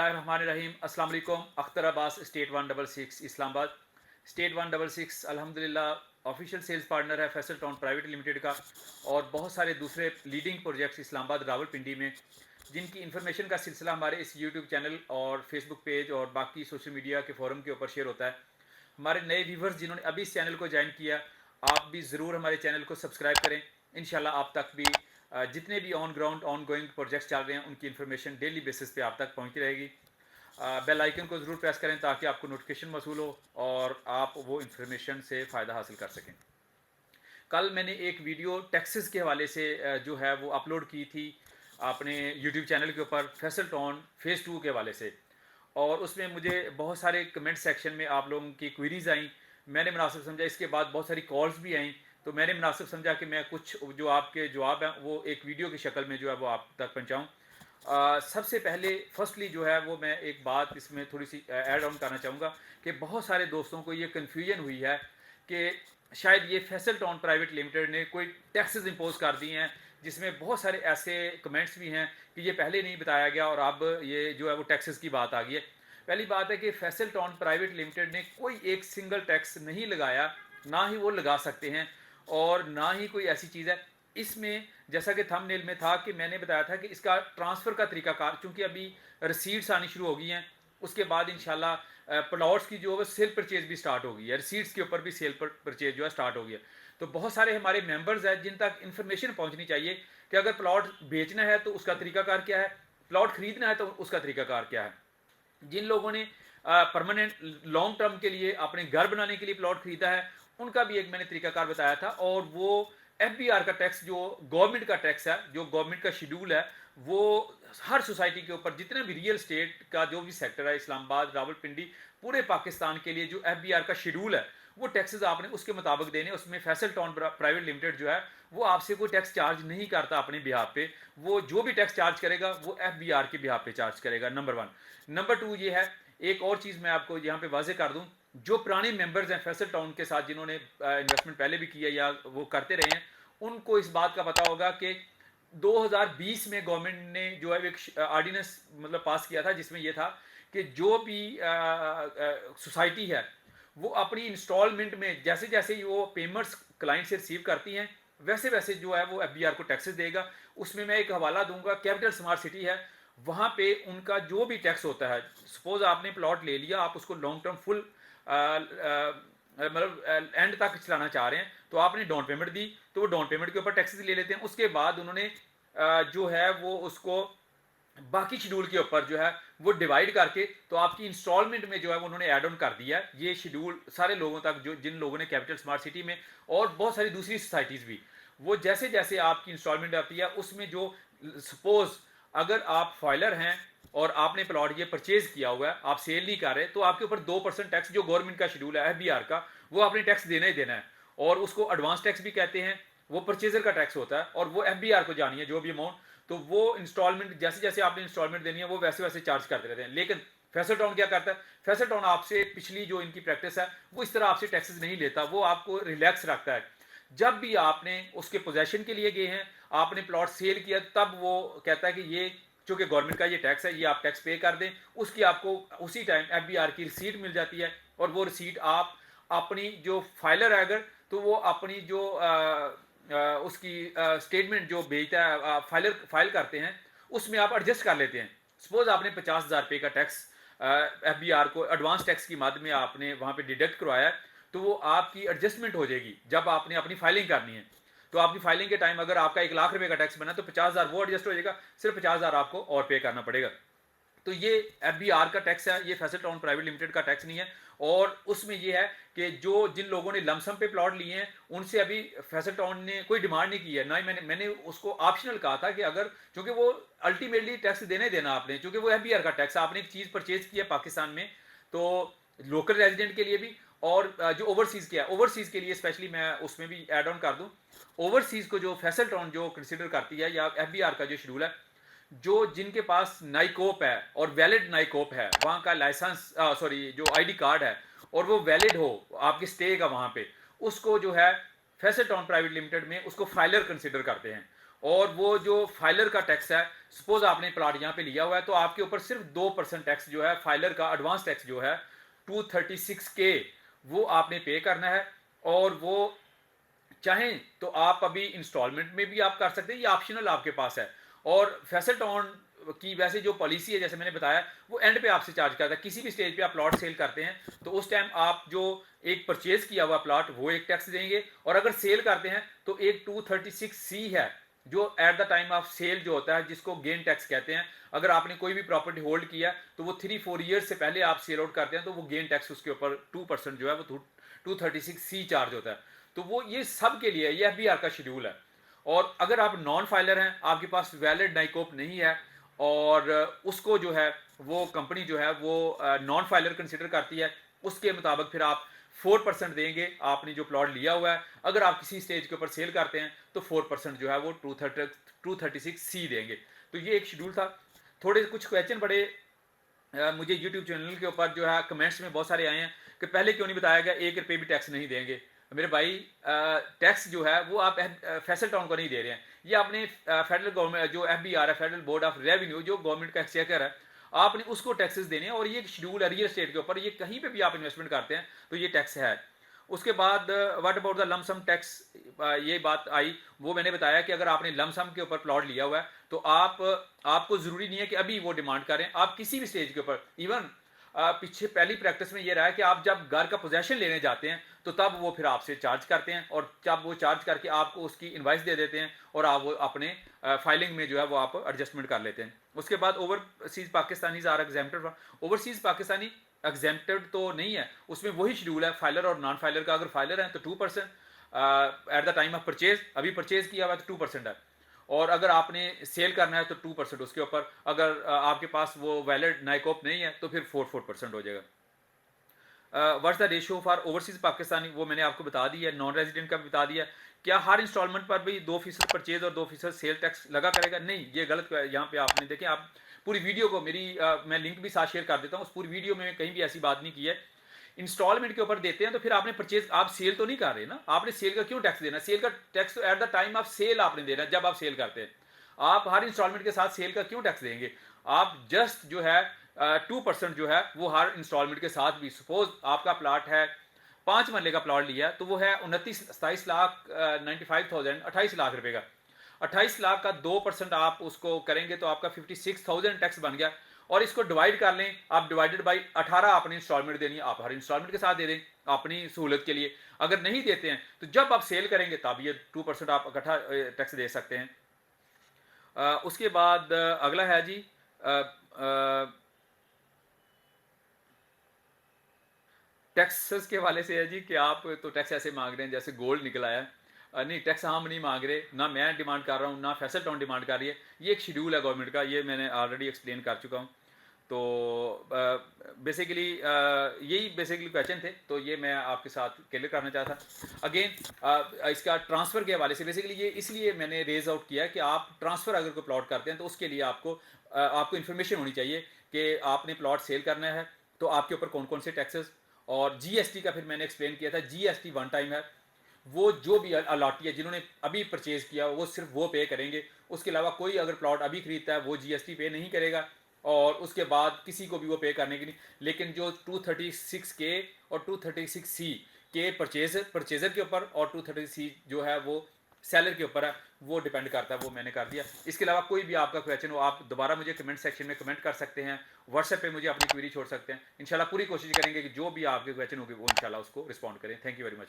बिस्मिल्लाहिर्रहमानिर्रहीम। अस्सलाम वालेकुम। अख्तर अब्बास, स्टेट 166 इस्लामाबाद। स्टेट 166 अल्हम्दुलिल्लाह ऑफिशियल सेल्स पार्टनर है फैसल टाउन प्राइवेट लिमिटेड का, और बहुत सारे दूसरे लीडिंग प्रोजेक्ट्स इस्लामाबाद रावलपिंडी में, जिनकी इन्फॉर्मेशन का सिलसिला हमारे इस यूट्यूब चैनल और फेसबुक पेज और बाकी सोशल मीडिया के फोरम के ऊपर शेयर होता है। हमारे नए व्यूवर्स जिन्होंने अभी इस चैनल को ज्वाइन किया, आप भी ज़रूर हमारे चैनल को सब्सक्राइब करें। इंशाल्लाह आप तक भी जितने भी on ground on going projects चल रहे हैं उनकी इन्फॉर्मेशन डेली बेसिस पे आप तक पहुंचती रहेगी। बेल आइकन को ज़रूर प्रेस करें ताकि आपको नोटिफिकेशन मौसूल हो और आप वो इन्फॉर्मेशन से फ़ायदा हासिल कर सकें। कल मैंने एक वीडियो टैक्सेस के हवाले से जो है वो अपलोड की थी अपने यूट्यूब चैनल के ऊपर फैसल टाउन फेज़ 2 के हवाले से, और उसमें मुझे बहुत सारे कमेंट सेक्शन में आप लोगों की क्वेरीज आई। मैंने मुनासिब समझा, इसके बाद बहुत सारी कॉल्स भी आई, तो मैंने मुनासिब समझा कि मैं कुछ जो आपके जवाब हैं वो एक वीडियो की शक्ल में जो है वो आप तक पहुँचाऊँ। सबसे पहले फर्स्टली जो है वो मैं एक बात इसमें थोड़ी सी ऐड ऑन करना चाहूँगा कि बहुत सारे दोस्तों को ये कन्फ्यूजन हुई है कि शायद ये फैसल टाउन प्राइवेट लिमिटेड ने कोई टैक्सेस इंपोज कर दिए हैं, जिसमें बहुत सारे ऐसे कमेंट्स भी हैं कि ये पहले नहीं बताया गया और अब ये जो है वो टैक्सेस की बात आ गई है। पहली बात है कि फैसल टाउन प्राइवेट लिमिटेड ने कोई एक सिंगल टैक्स नहीं लगाया, ना ही वो लगा सकते हैं, और ना ही कोई ऐसी चीज़ है इसमें। जैसा कि थंबनेल में था कि मैंने बताया था कि इसका ट्रांसफ़र का तरीकाकार, चूँकि अभी रिसीट्स आनी शुरू हो गई हैं, उसके बाद इंशाल्लाह प्लॉट्स की जो है सेल परचेज भी स्टार्ट हो गई है, रिसीट्स के ऊपर भी सेल परचेज जो है स्टार्ट हो गई है। तो बहुत सारे हमारे मेंबर्स हैं जिन तक इन्फॉर्मेशन पहुंचनी चाहिए कि अगर प्लॉट बेचना है तो उसका तरीकाकार क्या है, प्लॉट खरीदना है तो उसका तरीकाकार क्या है। जिन लोगों ने परमानेंट लॉन्ग टर्म के लिए अपने घर बनाने के लिए प्लॉट खरीदा है, उनका भी एक मैंने तरीकाकार बताया था, और वो एफबीआर का टैक्स जो गवर्नमेंट का टैक्स है, जो गवर्नमेंट का शेड्यूल है, वो हर सोसाइटी के ऊपर जितना भी रियल स्टेट का जो भी सेक्टर है इस्लामाबाद रावलपिंडी पूरे पाकिस्तान के लिए जो एफबीआर का शेड्यूल है वो टैक्सेस आपने उसके मुताबिक देने। उसमें फैसल टाउन प्राइवेट लिमिटेड जो है वो आपसे कोई टैक्स चार्ज नहीं करता अपने बिहाफ पे। वो जो भी टैक्स चार्ज करेगा वो एफबीआर के बिहाफ पे चार्ज करेगा, नंबर 1। नंबर 2 ये है, एक और चीज़ मैं आपको यहाँ पे वाजे कर दूँ, जो पुराने मेंबर्स हैं फैसल टाउन के साथ जिन्होंने इन्वेस्टमेंट पहले भी किया या वो करते रहे हैं, उनको इस बात का पता होगा कि 2020 में गवर्नमेंट ने जो है एक ऑर्डिनेंस मतलब पास किया था, जिसमें यह था कि जो भी सोसाइटी है वो अपनी इंस्टॉलमेंट में जैसे जैसे वो पेमेंट्स क्लाइंट से रिसीव करती हैं वैसे वैसे जो है वो एफबीआर को टैक्सेस देगा। उसमें मैं एक हवाला दूंगा, कैपिटल स्मार्ट सिटी है, वहाँ पे उनका जो भी टैक्स होता है, सपोज आपने प्लॉट ले लिया, आप उसको लॉन्ग टर्म फुल मतलब एंड तक चलाना चाह रहे हैं, तो आपने डाउन पेमेंट दी तो वो डाउन पेमेंट के ऊपर टैक्सेस ले लेते हैं। उसके बाद उन्होंने जो है वो उसको बाकी शेड्यूल के ऊपर जो है वो डिवाइड करके तो आपकी इंस्टॉलमेंट में जो है वो उन्होंने ऐड ऑन कर दिया है। ये शेड्यूल सारे लोगों तक जो जिन लोगों ने कैपिटल स्मार्ट सिटी में और बहुत सारी दूसरी सोसाइटीज़ भी, वो जैसे जैसे आपकी इंस्टॉलमेंट आती है उसमें जो सपोज अगर आप फाइलर हैं और आपने प्लॉट ये परचेज किया हुआ है, आप सेल नहीं कर रहे, तो आपके ऊपर 2% टैक्स जो गवर्नमेंट का शेड्यूल है एफबीआर का, वो आपने टैक्स देना ही देना है। और उसको एडवांस टैक्स भी कहते हैं, वो परचेजर का टैक्स होता है और वो एफबीआर को जानी है जो भी अमाउंट, तो वो इंस्टॉलमेंट जैसे जैसे आपने इंस्टॉलमेंट देनी है वो वैसे वैसे चार्ज करते रहते हैं। लेकिन फैसल टाउन क्या करता है, फैसल टाउन आपसे पिछली जो इनकी प्रैक्टिस है वो इस तरह आपसे टैक्सेस नहीं लेता, वो आपको रिलैक्स रखता है। जब भी आपने उसके पोजेशन के लिए गए हैं, आपने प्लॉट सेल किया, तब वो कहता है कि ये चूंकि गवर्नमेंट का ये टैक्स है, ये आप टैक्स पे कर दें, उसकी आपको उसी टाइम एफबीआर की रिसीट मिल जाती है। और वो रिसीट आप अपनी जो फाइलर है अगर, तो वो अपनी जो उसकी स्टेटमेंट जो भेजता है फाइल करते हैं उसमें आप एडजस्ट कर लेते हैं। सपोज आपने 50,000 रुपये का टैक्स एफबीआर को एडवांस टैक्स की मद में आपने वहाँ पे डिडक्ट करवाया है, तो वो आपकी एडजस्टमेंट हो जाएगी जब आपने अपनी फाइलिंग करनी है। तो आपकी फाइलिंग के टाइम अगर आपका 1 लाख रुपए का टैक्स बना तो 50,000 वो एडजस्ट हो जाएगा, सिर्फ 50,000 आपको और पे करना पड़ेगा। तो ये एफबीआर का टैक्स है, ये फैसल टाउन प्राइवेट लिमिटेड का टैक्स नहीं है। और उसमें ये है कि जो जिन लोगों ने लमसम पे प्लॉट लिए हैं उनसे अभी फैसल टाउन ने कोई डिमांड नहीं की है, ना ही मैंने उसको ऑप्शनल कहा था कि अगर, चूंकि वो अल्टीमेटली टैक्स देना ही देना आपने, चूंकि वो एफबीआर का टैक्स आपने एक चीज़ परचेज की है पाकिस्तान में, तो लोकल रेजिडेंट के लिए भी और जो ओवरसीज़ किया ओवरसीज़ के लिए स्पेशली मैं उसमें भी एड ऑन कर दूं। ओवरसीज़ को जो फैसल टाउन जो कंसिडर करती है या एफबीआर का जो शेड्यूल है, जो जिनके पास नाइकोप है और वैलिड नाइकोप है, वहाँ का लाइसेंस सॉरी जो आईडी कार्ड है और वो वैलिड हो आपके स्टे का वहाँ पे, उसको जो है फैसल टाउन प्राइवेट लिमिटेड में उसको फाइलर कंसिडर करते हैं। और वो जो फाइलर का टैक्स है, सपोज आपने प्लाट यहाँ पे लिया हुआ है तो आपके ऊपर सिर्फ 2% टैक्स जो है फाइलर का एडवांस टैक्स जो है 236K वो आपने पे करना है। और वो चाहें तो आप अभी इंस्टॉलमेंट में भी आप कर सकते हैं, ये ऑप्शनल आपके पास है। और फैसल टाउन की वैसे जो पॉलिसी है जैसे मैंने बताया वो एंड पे आपसे चार्ज करता है। किसी भी स्टेज पे आप प्लॉट सेल करते हैं तो उस टाइम आप जो एक परचेज किया हुआ प्लॉट वो एक टैक्स देंगे, और अगर सेल करते हैं तो एक 236C है जो at the time of sale जो होता है, जिसको गेन टैक्स कहते हैं। अगर आपने कोई भी प्रॉपर्टी होल्ड किया तो वो 3-4 ईयर से पहले आप सेल आउट करते हैं तो वो गेन टैक्स उसके ऊपर 2% जो है वो 236C चार्ज होता है। तो वो ये सब के लिए ये FBR का शेड्यूल है। और अगर आप नॉन फाइलर हैं, आपके पास वैलिड नाइकोप नहीं है और उसको जो है वो कंपनी जो है वो नॉन फाइलर कंसिडर करती है, उसके मुताबिक फिर आप 4% देंगे आपने जो प्लॉट लिया हुआ है। अगर आप किसी स्टेज के ऊपर सेल करते हैं तो 4% जो है वो 236C देंगे। तो ये एक शेड्यूल था। थोड़े कुछ क्वेश्चन बड़े मुझे यूट्यूब चैनल के ऊपर जो है कमेंट्स में बहुत सारे आए हैं कि पहले क्यों नहीं बताया गया 1 रुपये भी टैक्स नहीं देंगे। मेरे भाई टैक्स जो है वो आप फैसल टाउन को नहीं दे रहे हैं, ये आपने फेडरल गवर्नमेंट जो FBR है, फेडरल बोर्ड ऑफ रेवेन्यू, जो गवर्नमेंट का एक्सचेकर है, आपने उसको टैक्सेस देने हैं। और ये एक शेड्यूल है रियल एस्टेट के ऊपर, ये कहीं पे भी आप इन्वेस्टमेंट करते हैं तो ये टैक्स है। उसके बाद what about the lump sum tax, ये बात आई, वो मैंने बताया कि अगर आपने लमसम के ऊपर प्लॉट लिया हुआ है तो आपको जरूरी नहीं है कि अभी वो डिमांड करें। आप किसी भी स्टेज के ऊपर, इवन पीछे पहली प्रैक्टिस में ये रहा है कि आप जब घर का पोजेशन लेने जाते हैं तो तब वो फिर आपसे चार्ज करते हैं, और जब वो चार्ज करके आपको उसकी इनवाइस दे देते हैं और आप वो अपने फाइलिंग में जो है वो आप एडजस्टमेंट कर लेते हैं। उसके बाद overseas Pakistanis are exempted. Overseas Pakistani exempted तो नहीं है, उसमें वही शेड्यूल है फाइलर और नॉन फाइलर का। अगर फाइलर है तो 2% eight the time of purchase, अभी परचेज किया हुआ है तो 2% है। और अगर आपने सेल करना है तो 2% उसके ऊपर। अगर आपके पास वो वैलिड नाइकोप नहीं है तो फिर 4% हो जाएगा। What's the ratio for overseas Pakistani, वो मैंने आपको बता दिया है। नॉन रेजिडेंट का भी बता दिया। क्या हर इंस्टॉलमेंट पर भी 2% परचेज और 2% सेल टैक्स लगा करेगा? नहीं, ये गलत। यहाँ पे आपने देखें, आप पूरी वीडियो को मेरी मैं लिंक भी साथ शेयर कर देता हूँ, उस पूरी वीडियो में कहीं भी ऐसी बात नहीं की है। इंस्टॉलमेंट के ऊपर देते हैं तो फिर आपने परचेज, आप सेल तो नहीं कर रहे ना, आपने सेल का क्यों टैक्स देना? सेल का टैक्स तो at the time of sale आपने देना, जब आप सेल करते हैं। आप हर इंस्टॉलमेंट के साथ सेल का क्यों टैक्स देंगे? आप जस्ट जो है 2% जो है वो हर इंस्टॉलमेंट के साथ भी, सपोज आपका प्लाट है 5 मरले का प्लॉट लिया तो वो है 27 लाख 28 लाख रुपए का। 28 लाख का 2% आप उसको करेंगे तो आपका 56,000 टैक्स बन गया। और इसको डिवाइड कर लें आप, डिवाइडेड बाई 18 आपने इंस्टॉलमेंट देनी है, आप हर इंस्टॉलमेंट के साथ दे दें अपनी सहूलत के लिए। अगर नहीं देते हैं तो जब आप सेल करेंगे तब ये 2% आप इकट्ठा टैक्स दे सकते हैं। उसके बाद अगला है जी टैक्सेस के हवाले से है जी कि आप तो टैक्स ऐसे मांग रहे हैं जैसे गोल्ड निकल आया। नहीं, टैक्स हम नहीं मांग रहे, ना मैं डिमांड कर रहा हूँ ना फैसल टाउन डिमांड कर रही है। ये एक शेड्यूल है गवर्नमेंट का, ये मैंने ऑलरेडी एक्सप्लेन कर चुका हूँ। तो बेसिकली यही बेसिकली क्वेश्चन थे, तो ये मैं आपके साथ क्लियर करना चाहता। अगेन इसका ट्रांसफ़र के हवाले से बेसिकली ये इसलिए मैंने रेज आउट किया कि आप ट्रांसफ़र अगर कोई प्लॉट करते हैं तो उसके लिए आपको इन्फॉर्मेशन होनी चाहिए कि आपने प्लॉट सेल करना है तो आपके ऊपर कौन कौन से टैक्सेस। और GST का फिर मैंने एक्सप्लेन किया था, GST वन टाइम है, वो जो भी अलॉटी है जिन्होंने अभी परचेज किया वो सिर्फ वो पे करेंगे। उसके अलावा कोई अगर प्लॉट अभी खरीदता है वो GST पे नहीं करेगा, और उसके बाद किसी को भी वो पे करने की नहीं। लेकिन जो 236K और 236C के परचेजर के ऊपर और 230C जो है वो सेलर के ऊपर है, वो डिपेंड करता है। वो मैंने कर दिया। इसके अलावा कोई भी आपका क्वेश्चन हो आप दोबारा मुझे कमेंट सेक्शन में कमेंट कर सकते हैं, व्हाट्सएप पे मुझे अपनी क्वेरी छोड़ सकते हैं। इंशाल्लाह पूरी कोशिश करेंगे कि जो भी आपके क्वेश्चन होंगे वो इंशाल्लाह उसको रिस्पॉन्ड करें। Thank you very much.